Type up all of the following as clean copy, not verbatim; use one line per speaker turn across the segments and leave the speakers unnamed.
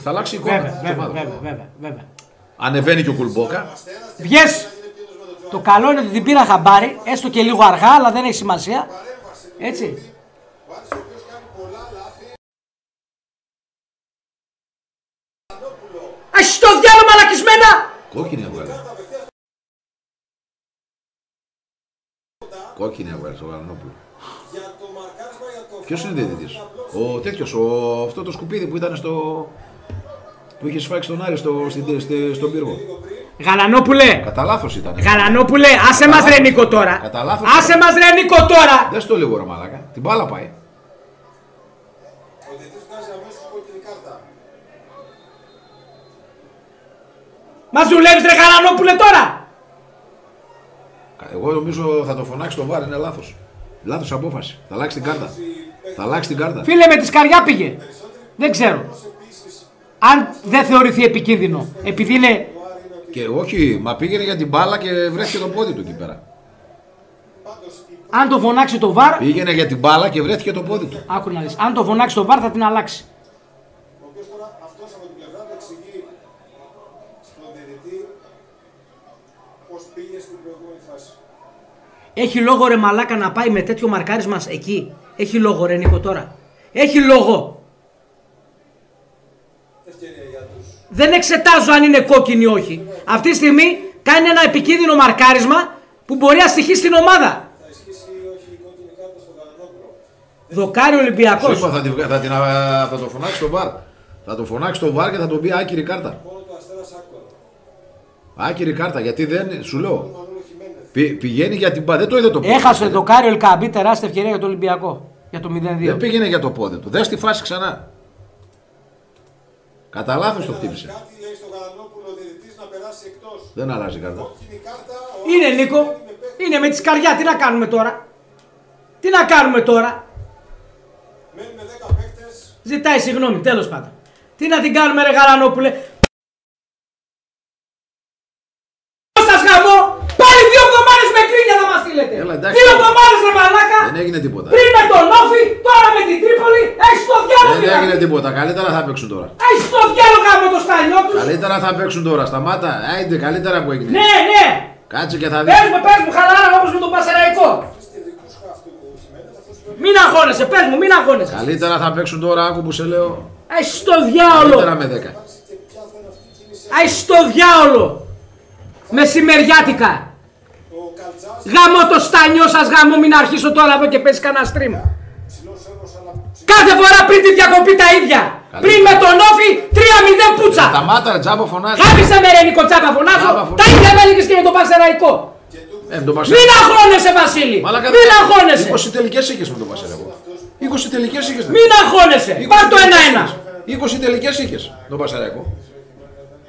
θα αλλάξει η εικόνα.
Βέβαια.
Ανεβαίνει και ο Κουλμπόκα.
Βγες. Το καλό είναι ότι την πήρα χαμπάρι, έστω και λίγο αργά, αλλά δεν έχει σημασία. Έτσι. Ας το διάλο μαλακισμένα!
Κόκκινη έβγαλε. Κόκκινη έβγαλε στο Γαλανόπουλο. Ποιος είναι διαιτητής? Ο τέτοιος, αυτό το σκουπίδι που ήταν στο... που είχε σφάξει τον Άρη στον πύργο.
Γαλανόπουλε!
Κατά λάθος ήταν.
Γαλανόπουλε, άσε μας ρε Νίκο τώρα!
Κατά λάθος.
Άσε μας ρε Νίκο τώρα!
Δες το λίγο ρε μαλάκα. Την μπάλα πάει.
Μας δουλεύεις ρε Γαλανόπουλε τώρα!
Εγώ νομίζω θα το φωνάξει το βάρ, είναι λάθος. Λάθος απόφαση. Θα αλλάξει την κάρτα. Θα αλλάξει την κάρτα.
Φίλε, με τη σκαριά πήγε. Δεν ξέρω. Αν δεν θεωρηθεί επικίνδυνο. Επειδή είναι...
Και όχι, μα πήγαινε για την μπάλα και βρέθηκε το πόδι του εκεί πέρα.
Αν το φωνάξει το βάρ...
Πήγαινε για την μπάλα και βρέθηκε το πόδι του.
Άκου να δεις. Αν το φωνάξει το βάρ θα την αλλάξει. Έχει λόγο ρε μαλάκα να πάει με τέτοιο μαρκάρισμα εκεί. Έχει λόγο ρε Νίκο τώρα. Έχει λόγο. Δεν εξετάζω αν είναι κόκκινη ή όχι. Αυτή τη στιγμή κάνει ένα επικίνδυνο μαρκάρισμα που μπορεί να στοιχεί στην ομάδα. Δοκάρι Ολυμπιακός.
Είπα, θα το φωνάξει το βάρ. Θα το φωνάξει το βάρ και θα το πει άκυρη κάρτα. Άκυρη κάρτα, γιατί δεν, σου λέω. Πηγαίνει για την μπάλα, δεν το είδε το πόδι.
Έχασε το Κάριο Ελκαμπή, τεράστια ευκαιρία για το Ολυμπιακό. Για το 0-2.
Δεν πήγαινε για το πόδι του. Δες τη φάση ξανά. Κατά λάθος το χτύπησε. Δεν αλλάζει κάρτα.
Είναι Νίκο. Είναι με τη σκαριά. Τι να κάνουμε τώρα. Τι να κάνουμε τώρα. Ζητάει συγγνώμη, τέλος πάντων. Τι να την κάνουμε ρε Γαλανόπουλε. Σας γαμώ. Πάλι 2 εβδομάδες με κρίνια θα μας στείλετε. 2 εβδομάδες ρε μαλάκα.
Δεν έγινε τίποτα.
Πριν με τον Όφη, τώρα με την Τρίπολη. Έχεις το διάλογο.
Δεν έγινε τίποτα. Καλύτερα θα παίξουν τώρα.
Έχεις το διάλογο με το στανιό τους.
Καλύτερα θα παίξουν τώρα. Σταμάτα. Άιντε, καλύτερα που έγινε.
Ναι, ναι.
Κάτσε και θα δεις.
Πες μου χαλάρα όπως με τον Πασεραϊκό. Μην αγώνεσαι, πες μου, μην αγώνεσαι.
Καλύτερα θα παίξουν τώρα, άκου που σε λέω.
Έχεις το διάολο.
Καλύτερα με 10.
Έχεις το διάολο. Μεσημεριάτικα. Γαμώ το στάνιο σας, γαμώ, μην αρχίσω τώρα εδώ και πέσει κανένα stream. Κάθε φορά πριν τη διακοπή τα ίδια. Πριν με τον Όφη 3-0 πουτσα.
Σταμάτα ρε τζάμπο φωνάζει.
Γάμισε με ρε Νίκο Τσάπα φωνάζω. Τα ίδια με έλεγες και με τον Πασεραϊκό. Μην αγώνεσαι Βασίλη. Μην αγώνεσαι.
20 τελικές είχες με τον Πασεραϊκό. 20 τελικές είχες.
Μην αγώνεσαι. Πάρ' το 1-1.
20 τελικές είχες με τον Πασεραϊκό.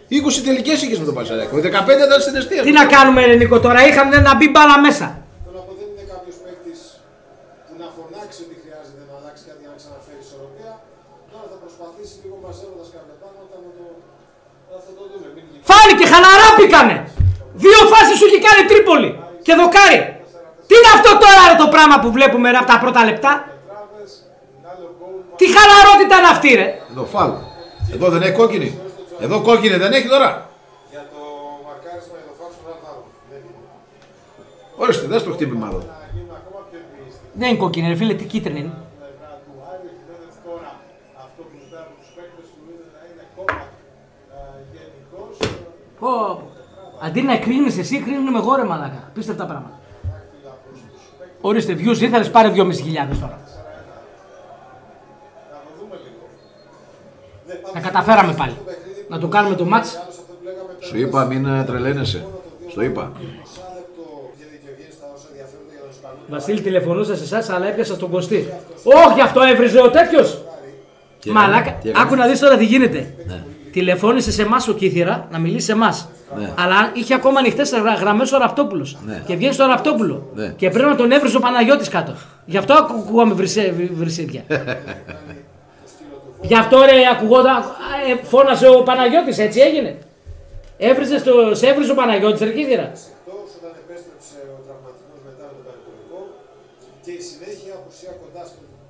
20 τελικές είχες με τον Πασεραϊκό. 15 ήταν στην εστία.
Τι να κάνουμε ρε Νίκο τώρα, είχαμε να μπει μπάλα μέσα.
Θέλω να πω δεν είναι κάποιος παίκτης που να φωνάξει ότι χρειάζεται να αλλάξει κάτι για να ξαναφέρει ισορροπία. Τώρα θα προσπαθήσει λίγο μαζεύοντας κάποια πράγματα να θα το δούμε.
Φάνηκε, χαλαρά πήκανε. 2 φάσεις σου έχει κάνει Τρίπολη και δοκάρι. Τι είναι αυτό τώρα ρε, το πράγμα που βλέπουμε ρε, από τα πρώτα λεπτά. Τι χαλαρότητα είναι αυτή ρε.
Εδώ φάουλ. Εδώ δεν έχει κόκκινη. Εδώ κόκκινη δεν έχει τώρα.
Για το μαρκάρισμα για το φάξο δεν θα
Ορίστε, δες το χτύπημα εδώ.
Δεν είναι κόκκινη ρε φίλε, τι κίτρινη είναι. Αντί να κρίνεις εσύ, κρίνουμε εγώ ρε μαλάκα. Πίστευτα πράγματα. Ορίστε, views ήθελες, πάρε 2.500 τώρα. Τα καταφέραμε πάλι. Να το κάνουμε το μάτς.
Σου είπα μην τρελαίνεσαι. Στο είπα.
Βασίλη, τηλεφωνούσα σε εσάς, αλλά έπιασα στον Κωστή. Όχι, γι' αυτό έβριζε ο τέτοιος. Μαλάκα, άκου να δεις τώρα τι γίνεται.
Ναι.
Τηλεφώνησε σε εμάς ο Κήθυρα να μιλήσει σε εμάς.
Ναι.
Αλλά είχε ακόμα ανοιχτές γραμμές ο Ραπτόπουλος.
Ναι.
Και βγαίνει στο Ραπτόπουλο. Ναι. Και πρέπει να τον έβριζε ο Παναγιώτης κάτω. Γι' αυτό ακούγαμε βρυσίδια. Γι' αυτό ρε ακουγόταν, φώνασε ο Παναγιώτης, έτσι έγινε. Σε έβριζε ο Παναγιώτης, ρε Κήθυρα.
Όταν επέστρεψε ο τραυματισμός μετά από το πανεπιστημιακό και η συνέχεια απουσία κοντά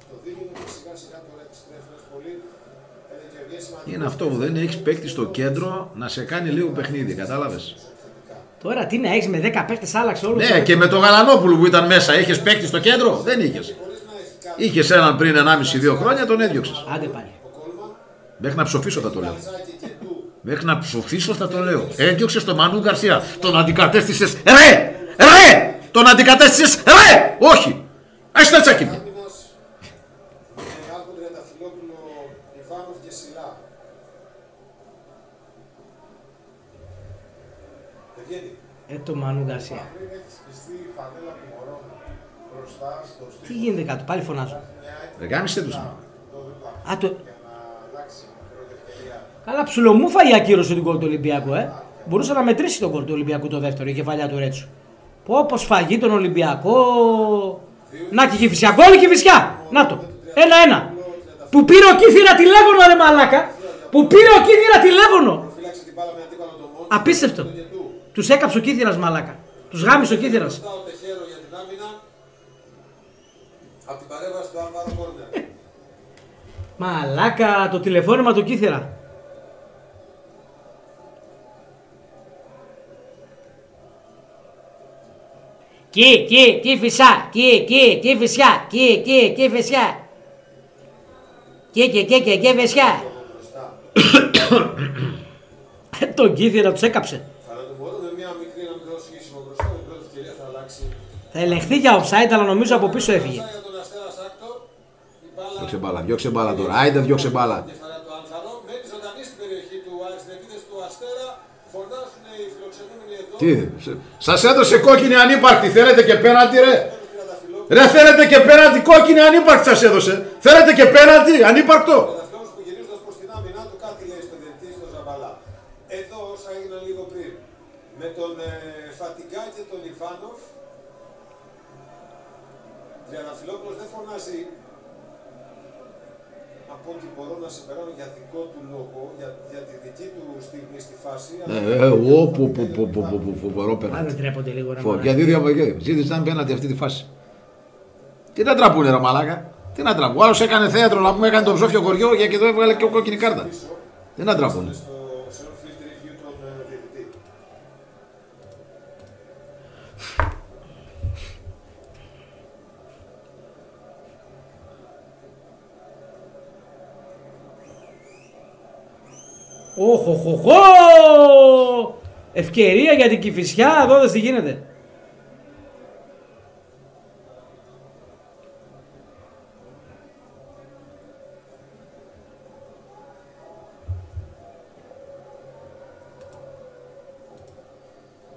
στο δίληνο και σιγά σιγά τώρα επιστρέφει πολύ
Είναι αυτό που δεν έχεις παίκτη στο κέντρο να σε κάνει λίγο παιχνίδι, κατάλαβες.
Τώρα τι να έχεις με 10 παίκτες, άλλαξε όλο.
Ναι, και με τον Γαλανόπουλο που ήταν μέσα, είχες παίκτη στο κέντρο, δεν είχες. Είχες έναν πριν 1,5-2 χρόνια, τον έδιωξες.
Άντε πάλι.
Μέχρι να ψοφήσω θα το λέω. Μέχρι να ψοφήσω θα το λέω. Έδιωξες τον Μανού Γκαρσία. Τον αντικατέστησες. Ρε! Τον αντικατέστησες. Ρε! Όχι! Ας τα τσάκι μου.
Το Μανού Γκαρσία. Τι γίνεται κάτω, πάλι φωνάζω.
Γάμισε τους.
Καλά, ψιλομούφα η ακύρωση του γκολ του Ολυμπιακού, Μπορούσε να μετρήσει τον γκολ του Ολυμπιακού το δεύτερο, η κεφαλιά του Ρέτσου. Πω σφαγεί τον Ολυμπιακό. Να και η Κηφισιά, γκολ η Κηφισιά. Να το, 1-1. Που πήρε ο Κήθυρα τηλέφωνο, ρε μαλάκα. Που πήρε ο Κήθυρα τηλέφωνο. Απίστευτο. Τους έκαψε ο Κήθυρας, μαλάκα. Τους γάμισε ο Κήθυρας. Μαλάκα, το τηλεφώνημα του Κήθυρα. Κηφισιά, Κηφισιά, Κηφισιά. Κηφισιά. Τον Κήθυρα τους έκαψε. Θα ελεγχθεί για offside, αλλά νομίζω από πίσω έφυγε.
Διώξε μπάλα τώρα. Άιντε, διώξε μπάλα. Τι, σας έδωσε κόκκινη ανύπαρκτη. Θέλετε και πέναλτι, ρε. Ρε, θέλετε και πέναλτι, κόκκινη ανύπαρκτη σας έδωσε. Θέλετε και πέναλτι, ανύπαρκτο.
Εδώ όσα έγιναν λίγο πριν με τον Φατιγκά και τον Ιβάνοφ, Τριανταφυλόπουλος δεν φωνάζει από ό,τι μπορώ να συμπεράνω για δικό του λόγο, για τη δική του στιγμή στη φάση.
Φοβερό πέναλτι.
Δεν τρέπονται λίγο ρε μαλάκα.
Γιατί ζήτησαν πέναλτι αυτή τη φάση. Τι να τραπούνε ρε μαλάκα. Τι να τραπούν. Ο άλλος έκανε θέατρο να πούμε, έκανε τον ψόφιο κοριό και εδώ έβγαλε και κόκκινη κάρτα. Τι να τραπούνε.
Οχοχοχο! Ευκαιρία για την Κηφισιά, εδώ δες τι γίνεται.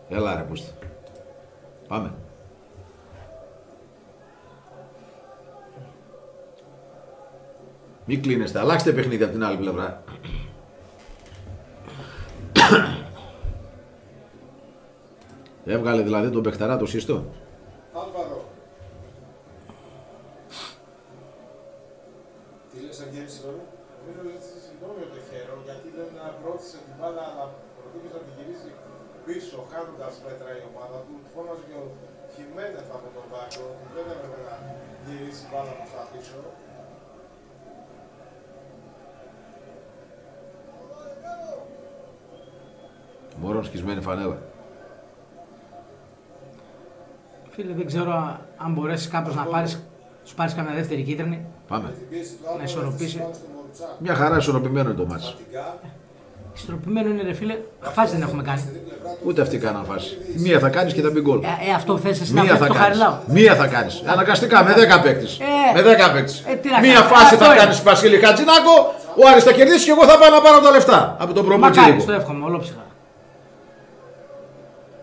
Έλα ρε πούστη. Πάμε. Μην κλείνεστε, αλλάξτε παιχνίδι από την άλλη πλευρά. Έβγαλε δηλαδή τον παιχταρά το σύστο.
Άλβαρο. Τι λες Αγγέλη, συγγνώμη.
Νομίζω ότι συγγνώμη για το χέρο, γιατί δεν πρόθεσε την μπάλα, αλλά προτίμησε να την γυρίσει πίσω, χάνοντας μέτρα η ομάδα του. Φώναζε και ο Χιμένεθ από τον πάγκο, δεν έπρεπε να γυρίσει μπάλα προς τα πίσω.
Μωρόν σκισμένη φανέλα.
Φίλε, δεν ξέρω αν μπορέσεις κάπως να πάρεις, σου πάρεις καμιά δεύτερη κίτρινη.
Πάμε.
Να ισορροπήσει.
Μια χαρά ισορροπημένο είναι το μάτς.
Ισορροπημένο είναι ρε φίλε, φάση δεν έχουμε κάνει.
Ούτε αυτοί κάναν φάση. Μία θα κάνεις και θα μπει γκολ.
Αυτό θες εσύ να
Μία
πέφτει
θα
το
κάνεις.
Χαριλάου.
Μία θα κάνεις. Αναγκαστικά με 10 παίκτες. Με 10 παίκτες.
τι να
Μία
κάνεις.
φάση
Αυτό
θα
είναι.
κάνεις Βασίλη Χατζηνάκο, ο Άρης θα κερδίσει και εγώ θα πάω να πάρω τα λεφτά από τον
Μακάρι,
προμοτζίδικο.
το εύχομαι, ολόψυχα.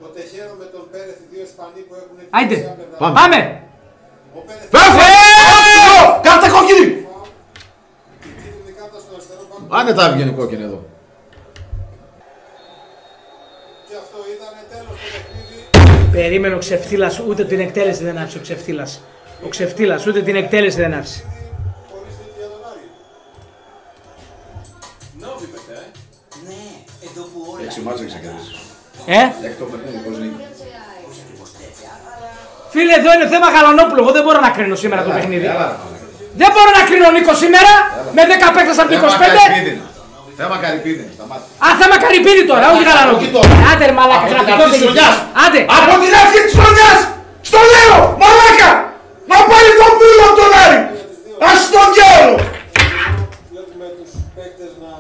Ο Τεχέρο με τον Πέρεθ, οι δύο Ισπανοί που έχουν
Άιντε,
Πάμε.
πάμε!
Ο Πέρεθ
Φεύγε! Κάρτα κόκκινη!
την κίτρινη κάρτα στο αριστερό πάγκο.
Άνετα βγαίνει κόκκινη εδώ.
Και αυτό ήταν τέλος του παιχνίδι.
Περίμενε ο Ξεφτύλας, ούτε την εκτέλεση δεν άφησε ο Ξεφτύλας. Ο Ξεφτύλας, ούτε την εκτέλεση δεν άφησε.
Χωρίς νίκη για τον Άρη.
Ναι, εδώ που όλα
6 μάτς έχεις κερδίσει. Έκτο παιχνίδι, πώς νίκη.
Φίλε, εδώ είναι θέμα Γαλανόπουλου. Εγώ δεν μπορώ να κρίνω σήμερα το παιχνίδι. Δεν μπορώ να κρίνω Νίκο σήμερα με 10 παίκτες από το 25.
Θέμα Καρυπίδη.
Α, θέμα Καρυπίδη τώρα, όχι Γαλανόπουλο.
Όχι τώρα.
Άντε ρε μαλάκα,
Από την
γραφικό
αρχή της
δεν
χρονιάς.
γίνεται. Άντε.
Από την αρχή της χρονιάς! Στο λέω! Μαλάκα! Να πάρει το πουλο από τον Άρη! Ας τον διάολο!
Βλέπουμε τους παίκτες να...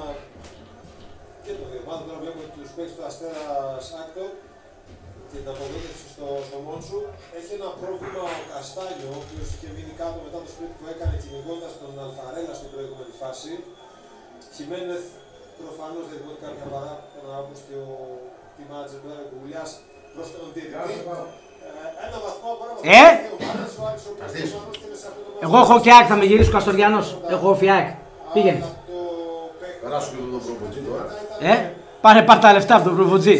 και το διαβάζω τώρα, βλέπουμε τους παίκτες του Αστέρας Άκτορ και την αποδότηση στο Μόνσου. Έχει ένα πρόβλημα ο Καστάνιο, ο οποίος είχε μείνει κάτω μετά το σπίτι που έκανε κυνηγώντας τον Αλφαρέλα στην προηγούμενη φάση. Χιμένεθ προφανώς δεν υπάρχει κάποια παράπονα, όπως και ο Τιμάτζε του Άρη Κουλιάς προς τον διαιτητή. Ένα βαθμό
Εγώ έχω και ΑΕΚ, θα με γυρίσει ο Καστοριανός. Εγώ φιάκ. Πήγαινε.
Περάσου και τον προποτζή τώρα.
Πάρε τα λεφτά από τον προποτζή.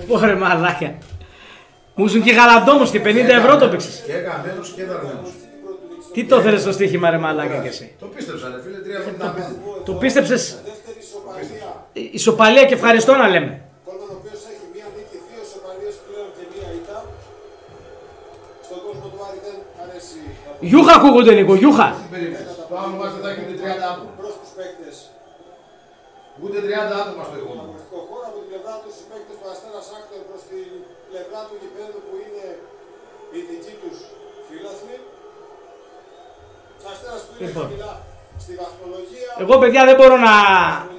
Πόρε μαλάκια. Μου ήσουν και γαλαντόμος και 50 ευρώ το παίξες.
Και καμένος και δαρμένος.
Τι το θέλεις στο στοίχημα ρε μαλάκα και εσύ.
Το πίστεψα ρε φίλε, 3,75.
Το πίστεψες. Ισοπαλία και ευχαριστώ να λέμε.
Κόλμαν ο οποίος έχει μία νίκη, 2 ισοπαλίες πλέον και μία ήττα. Στον κόσμο του Άρη δεν αρέσει.
Γιούχα ακούγονται Νίκο, γιούχα.
Το άλλο μας δεν θα έχει ούτε 30 άτομα.
Προς τους παίκτες.
Ούτε 30 άτομα στο επόμενο.
Αγωνιστικό χώρο από την πλευρά τους οι παίκτες του Αστέρας Άκτορ προς την πλευρά του γηπέδου που είναι οι δικοί τους φίλαθλοι. Αστέρας που είναι χαμηλά στη βαθμολογία.
Εγώ παιδιά δεν μπορώ να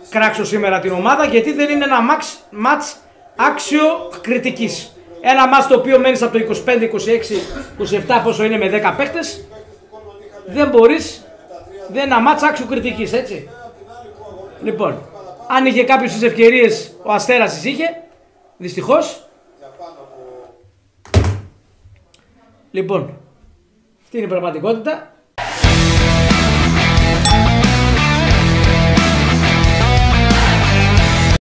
κράξω σήμερα την ομάδα γιατί δεν είναι ένα μάτς άξιο κριτικής. Ένα μάτς το οποίο μένεις από το 25, 26, 27 πόσο είναι με 10 παίκτες. Δεν μπορείς, δεν είναι ένα μάτς άξιο κριτικής, έτσι. Λοιπόν, αν είχε κάποιες τις ευκαιρίες ο Αστέρας τις είχε, δυστυχώς. Λοιπόν, αυτή είναι η πραγματικότητα.